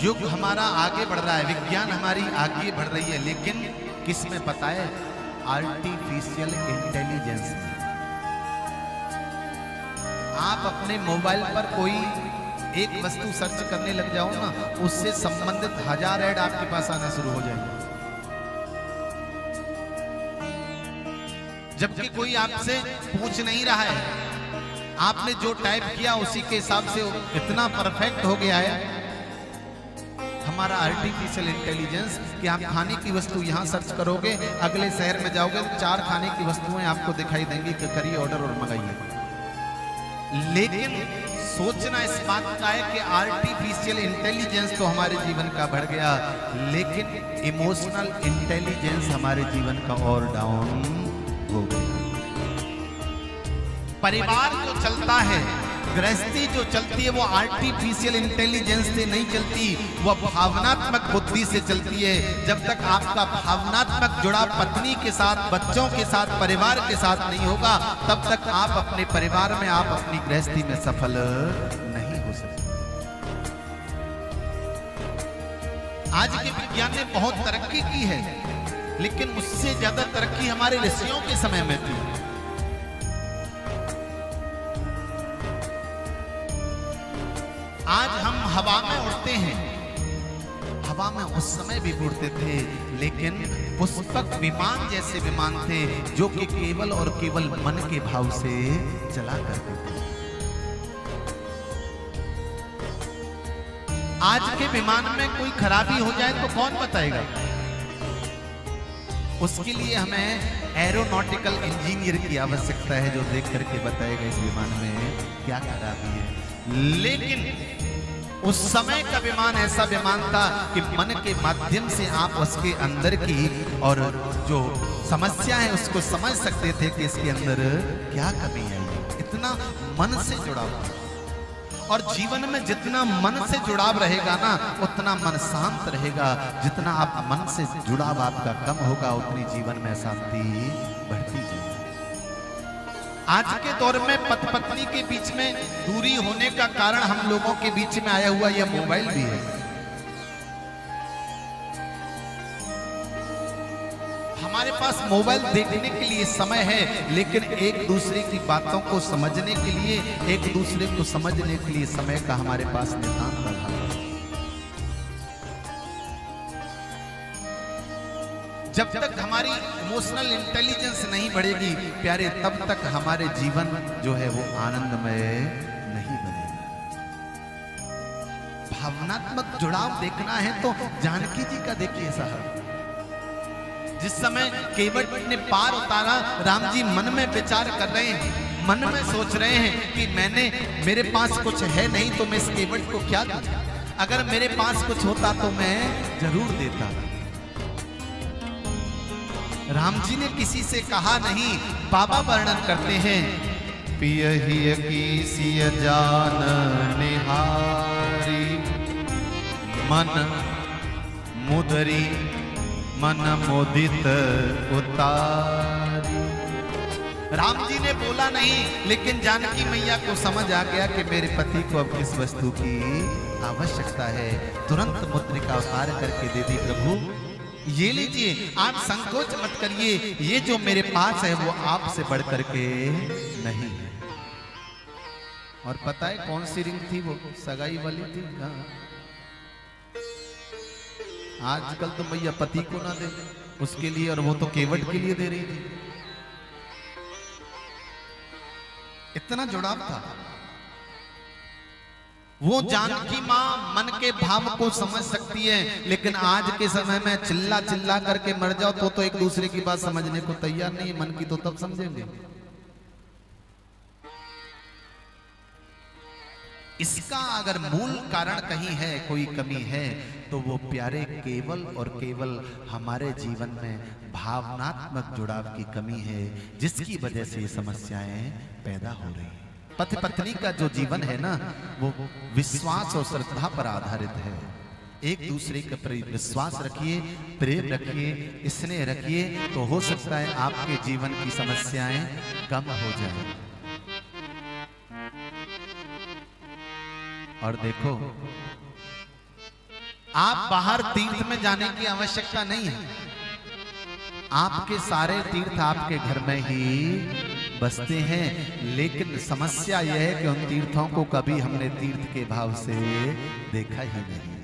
युग हमारा आगे बढ़ रहा है, विज्ञान हमारी आगे बढ़ रही है, लेकिन किस में पता है? आर्टिफिशियल इंटेलिजेंस में। आप अपने मोबाइल पर कोई एक वस्तु सर्च करने लग जाओ ना, उससे संबंधित 1000 ऐड आपके पास आना शुरू हो जाएंगे। जबकि कोई आपसे पूछ नहीं रहा है, आपने जो टाइप किया उसी के हिसाब से इतना परफेक्ट हो गया है हमारा आर्टिफिशियल इंटेलिजेंस कि आप खाने की वस्तु यहां सर्च करोगे, अगले शहर में जाओगे तो 4 खाने की वस्तुएं आपको दिखाई देंगी कि करिए ऑर्डर और मंगाइए। लेकिन सोचना इस बात का है कि आर्टिफिशियल इंटेलिजेंस तो हमारे जीवन का बढ़ गया, लेकिन इमोशनल इंटेलिजेंस हमारे जीवन का और डाउन हो गया। परिवार जो चलता है, गृहस्थी जो चलती है, वो आर्टिफिशियल इंटेलिजेंस से नहीं चलती, वो भावनात्मक बुद्धि से चलती है। जब तक आपका भावनात्मक जुड़ाव पत्नी के साथ, बच्चों के साथ, परिवार के साथ नहीं होगा, तब तक आप अपने परिवार में, आप अपनी गृहस्थी में सफल नहीं हो सकते। आज के विज्ञान ने बहुत तरक्की की है, लेकिन उससे ज्यादा तरक्की हमारे ऋषियों के समय में थी। आज हम हवा में उड़ते हैं, हवा में उस समय भी उड़ते थे, लेकिन पुष्पक विमान जैसे विमान थे जो कि केवल और केवल मन के भाव से चला करते थे। आज के विमान में कोई खराबी हो जाए तो कौन बताएगा? उसके लिए हमें एरोनॉटिकल इंजीनियर की आवश्यकता है, जो देख करके बताएगा इस विमान में क्या खराबी है। लेकिन उस समय का विमान ऐसा विमान था कि मन के माध्यम से आप उसके अंदर की और जो समस्या है उसको समझ सकते थे कि इसके अंदर क्या कमी है। इतना मन से जुड़ा हुआ, और जीवन में जितना मन से जुड़ाव रहेगा ना, उतना मन शांत रहेगा। जितना आप मन से जुड़ाव आपका कम होगा, उतनी जीवन में अशांति बढ़ती जाएगी। आज के दौर में पति पत्नी के बीच में दूरी होने का कारण हम लोगों के बीच में आया हुआ यह मोबाइल भी है। हमारे पास मोबाइल देखने के लिए समय है, लेकिन एक दूसरे की बातों को समझने के लिए, एक दूसरे को समझने के लिए समय का हमारे पास नितांत अभाव है। जब तक हमारी इमोशनल इंटेलिजेंस नहीं बढ़ेगी प्यारे, तब तक हमारे जीवन जो है वो आनंदमय नहीं बनेगा। भावनात्मक जुड़ाव देखना है तो जानकी जी का देखिए साहब। जिस समय केवट ने पार उतारा, राम जी मन में विचार कर रहे हैं, मन में सोच रहे हैं कि मेरे पास कुछ है नहीं तो मैं इस केवट को क्या दूं? अगर मेरे पास कुछ होता तो मैं जरूर देता। राम जी ने किसी से कहा नहीं। बाबा वर्णन करते हैं, पियहिय कीसिय जान निहारी, मन मुदरी मन मुदित उतारी। राम जी ने बोला नहीं, लेकिन जानकी मैया को समझ आ गया कि मेरे पति को अब किस वस्तु की आवश्यकता है। तुरंत मुद्रिका उतार करके दे दी, प्रभु ये लीजिए, आप संकोच मत करिए, ये जो मेरे पास है वो आपसे बढ़ करके नहीं है। और पता है कौन सी रिंग थी? वो सगाई वाली थी। आजकल तो भैया पति को ना दे उसके लिए, और वो तो केवट के लिए दे रही थी। इतना जुड़ाव था। वो जानकी माँ मन के भाव को समझ सकती है, लेकिन आज के समय में चिल्ला चिल्ला करके मर जाओ तो एक दूसरे की बात समझने को तैयार नहीं है। मन की तो तब समझेंगे। इसका अगर मूल कारण कहीं है, कोई कमी है, तो वो प्यारे केवल और केवल हमारे जीवन में भावनात्मक जुड़ाव की कमी है, जिसकी वजह से ये समस्याएं पैदा हो रही हैं। पति पत्नी का जो जीवन है ना, वो विश्वास और श्रद्धा पर आधारित है। एक दूसरे के प्रति विश्वास रखिए, प्रेम रखिए, स्नेह रखिए, तो हो सकता है आपके जीवन की समस्याएं कम हो जाएं। और देखो, आप बाहर तीर्थ में जाने की आवश्यकता नहीं है, आपके सारे तीर्थ आपके घर में ही बसते हैं। लेकिन समस्या यह है कि उन तीर्थों को कभी हमने तीर्थ के भाव से देखा ही नहीं।